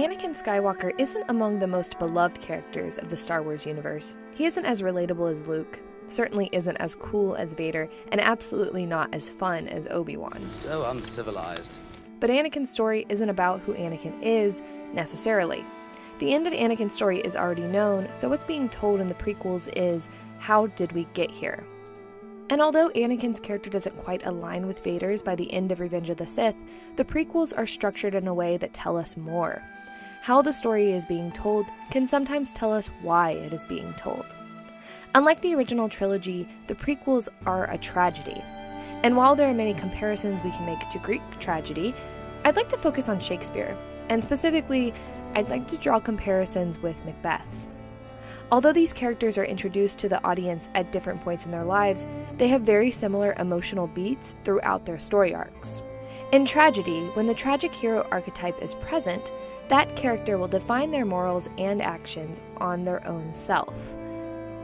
Anakin Skywalker isn't among the most beloved characters of the Star Wars universe. He isn't as relatable as Luke, certainly isn't as cool as Vader, and absolutely not as fun as Obi-Wan. So uncivilized. But Anakin's story isn't about who Anakin is, necessarily. The end of Anakin's story is already known, so what's being told in the prequels is, how did we get here? And although Anakin's character doesn't quite align with Vader's by the end of Revenge of the Sith, the prequels are structured in a way that tell us more. How the story is being told can sometimes tell us why it is being told. Unlike the original trilogy, the prequels are a tragedy. And while there are many comparisons we can make to Greek tragedy, I'd like to focus on Shakespeare, and specifically, I'd like to draw comparisons with Macbeth. Although these characters are introduced to the audience at different points in their lives, they have very similar emotional beats throughout their story arcs. In tragedy, when the tragic hero archetype is present, that character will define their morals and actions on their own self.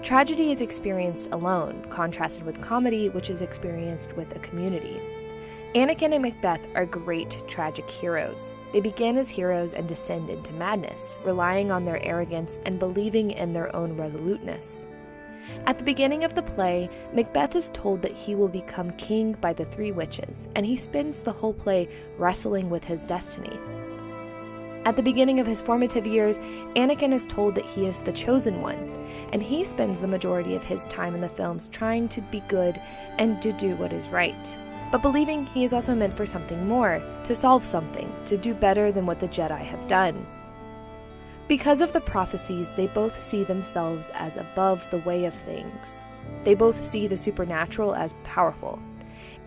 Tragedy is experienced alone, contrasted with comedy, which is experienced with a community. Anakin and Macbeth are great tragic heroes. They begin as heroes and descend into madness, relying on their arrogance and believing in their own resoluteness. At the beginning of the play, Macbeth is told that he will become king by the three witches, and he spends the whole play wrestling with his destiny. At the beginning of his formative years, Anakin is told that he is the chosen one, and he spends the majority of his time in the films trying to be good and to do what is right, but believing he is also meant for something more, to solve something, to do better than what the Jedi have done. Because of the prophecies, they both see themselves as above the way of things. They both see the supernatural as powerful.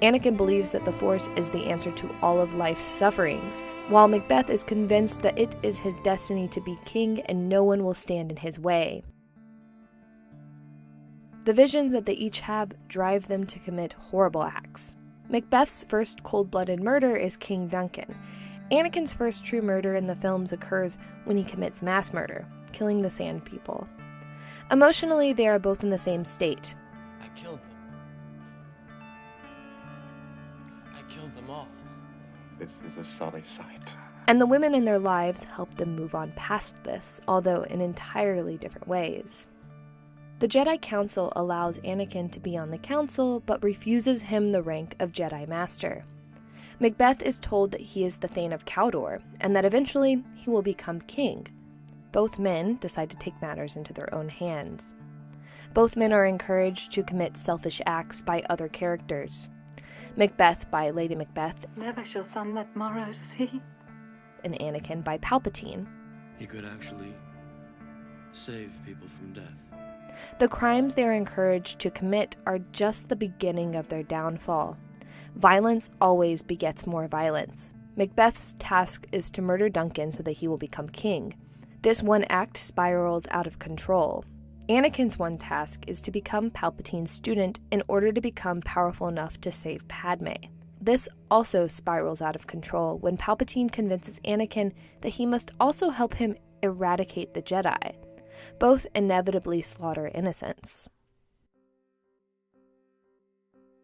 Anakin believes that the Force is the answer to all of life's sufferings, while Macbeth is convinced that it is his destiny to be king and no one will stand in his way. The visions that they each have drive them to commit horrible acts. Macbeth's first cold-blooded murder is King Duncan. Anakin's first true murder in the films occurs when he commits mass murder, killing the Sand People. Emotionally, they are both in the same state. I killed them. I killed them all. This is a sorry sight. And the women in their lives help them move on past this, although in entirely different ways. The Jedi Council allows Anakin to be on the council, but refuses him the rank of Jedi Master. Macbeth is told that he is the Thane of Cawdor, and that eventually he will become king. Both men decide to take matters into their own hands. Both men are encouraged to commit selfish acts by other characters. Macbeth by Lady Macbeth, Never shall sun that morrow see. and Anakin by Palpatine. He could actually save people from death. The crimes they are encouraged to commit are just the beginning of their downfall. Violence always begets more violence. Macbeth's task is to murder Duncan so that he will become king. This one act spirals out of control. Anakin's one task is to become Palpatine's student in order to become powerful enough to save Padme. This also spirals out of control when Palpatine convinces Anakin that he must also help him eradicate the Jedi. Both inevitably slaughter innocents.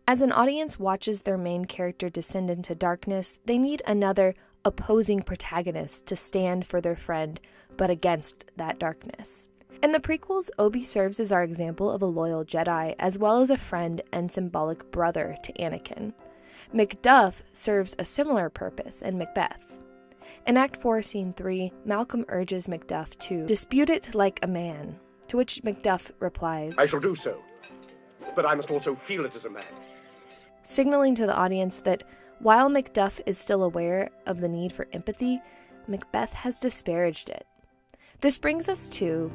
As an audience watches their main character descend into darkness, they need another opposing protagonist to stand for their friend, but against that darkness. In the prequels, Obi serves as our example of a loyal Jedi, as well as a friend and symbolic brother to Anakin. Macduff serves a similar purpose in Macbeth. In Act 4, Scene 3, Malcolm urges Macduff to dispute it like a man, to which Macduff replies, I shall do so, but I must also feel it as a man. Signaling to the audience that while Macduff is still aware of the need for empathy, Macbeth has disparaged it. This brings us to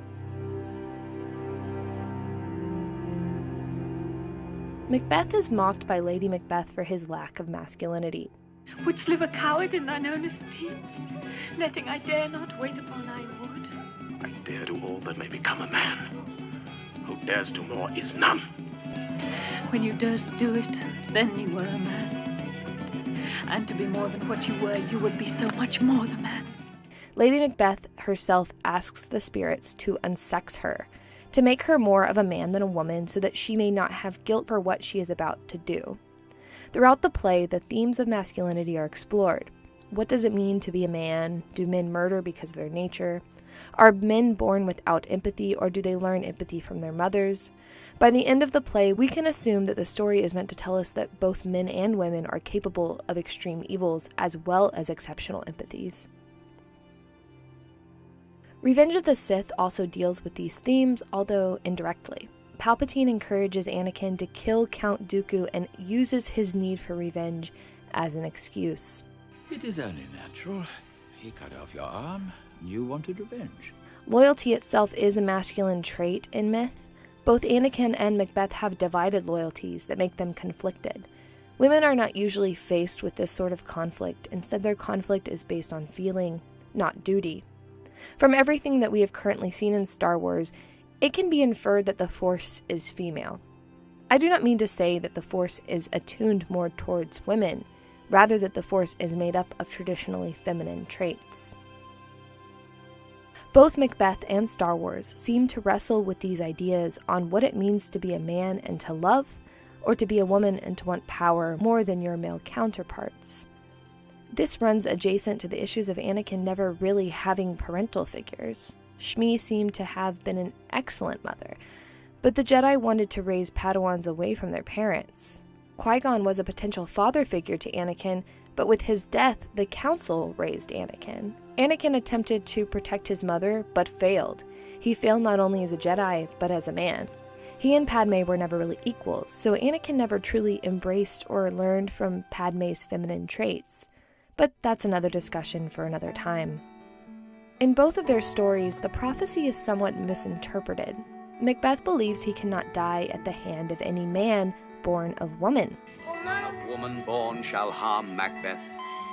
Macbeth is mocked by Lady Macbeth for his lack of masculinity. Wouldst live a coward in thine own estate, letting I dare not wait upon I would. I dare do all that may become a man. Who dares do more is none. When you durst do it, then you were a man. And to be more than what you were, you would be so much more the man. Lady Macbeth herself asks the spirits to unsex her, to make her more of a man than a woman so that she may not have guilt for what she is about to do. Throughout the play, the themes of masculinity are explored. What does it mean to be a man? Do men murder because of their nature? Are men born without empathy, or do they learn empathy from their mothers? By the end of the play, we can assume that the story is meant to tell us that both men and women are capable of extreme evils as well as exceptional empathies. Revenge of the Sith also deals with these themes, although indirectly. Palpatine encourages Anakin to kill Count Dooku and uses his need for revenge as an excuse. It is only natural. He cut off your arm, and you wanted revenge. Loyalty itself is a masculine trait in myth. Both Anakin and Macbeth have divided loyalties that make them conflicted. Women are not usually faced with this sort of conflict. Instead, their conflict is based on feeling, not duty. From everything that we have currently seen in Star Wars, it can be inferred that the Force is female. I do not mean to say that the Force is attuned more towards women, rather that the Force is made up of traditionally feminine traits. Both Macbeth and Star Wars seem to wrestle with these ideas on what it means to be a man and to love, or to be a woman and to want power more than your male counterparts. This runs adjacent to the issues of Anakin never really having parental figures. Shmi seemed to have been an excellent mother, but the Jedi wanted to raise Padawans away from their parents. Qui-Gon was a potential father figure to Anakin, but with his death, the Council raised Anakin. Anakin attempted to protect his mother, but failed. He failed not only as a Jedi, but as a man. He and Padme were never really equals, so Anakin never truly embraced or learned from Padme's feminine traits. But that's another discussion for another time. In both of their stories, the prophecy is somewhat misinterpreted. Macbeth believes he cannot die at the hand of any man born of woman. None of woman born shall harm Macbeth.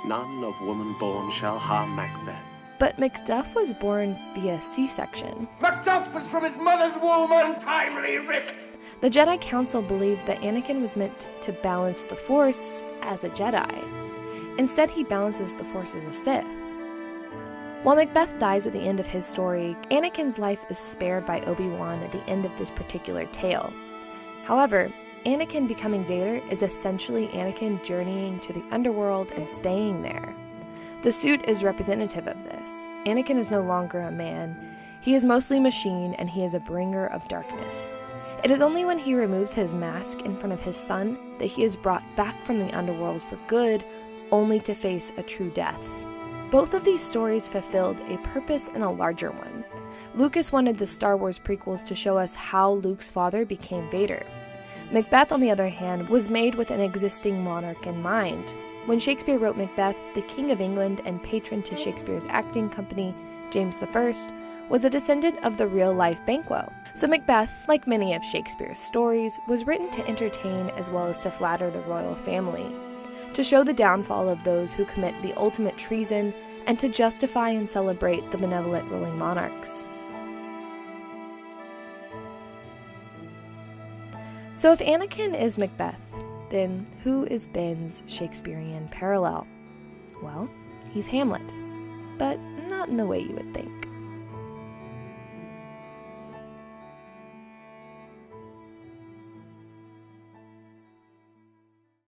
None of woman born shall harm Macbeth. But Macduff was born via C-section. Macduff was from his mother's womb untimely ripped. The Jedi Council believed that Anakin was meant to balance the Force as a Jedi. Instead, he balances the Force as a Sith. While Macbeth dies at the end of his story, Anakin's life is spared by Obi-Wan at the end of this particular tale. However, Anakin becoming Vader is essentially Anakin journeying to the underworld and staying there. The suit is representative of this. Anakin is no longer a man. He is mostly machine, and he is a bringer of darkness. It is only when he removes his mask in front of his son that he is brought back from the underworld for good, only to face a true death. Both of these stories fulfilled a purpose and a larger one. Lucas wanted the Star Wars prequels to show us how Luke's father became Vader. Macbeth, on the other hand, was made with an existing monarch in mind. When Shakespeare wrote Macbeth, the King of England and patron to Shakespeare's acting company, James I, was a descendant of the real-life Banquo. So Macbeth, like many of Shakespeare's stories, was written to entertain as well as to flatter the royal family, to show the downfall of those who commit the ultimate treason, and to justify and celebrate the benevolent ruling monarchs. So if Anakin is Macbeth, then who is Ben's Shakespearean parallel? Well, he's Hamlet, but not in the way you would think.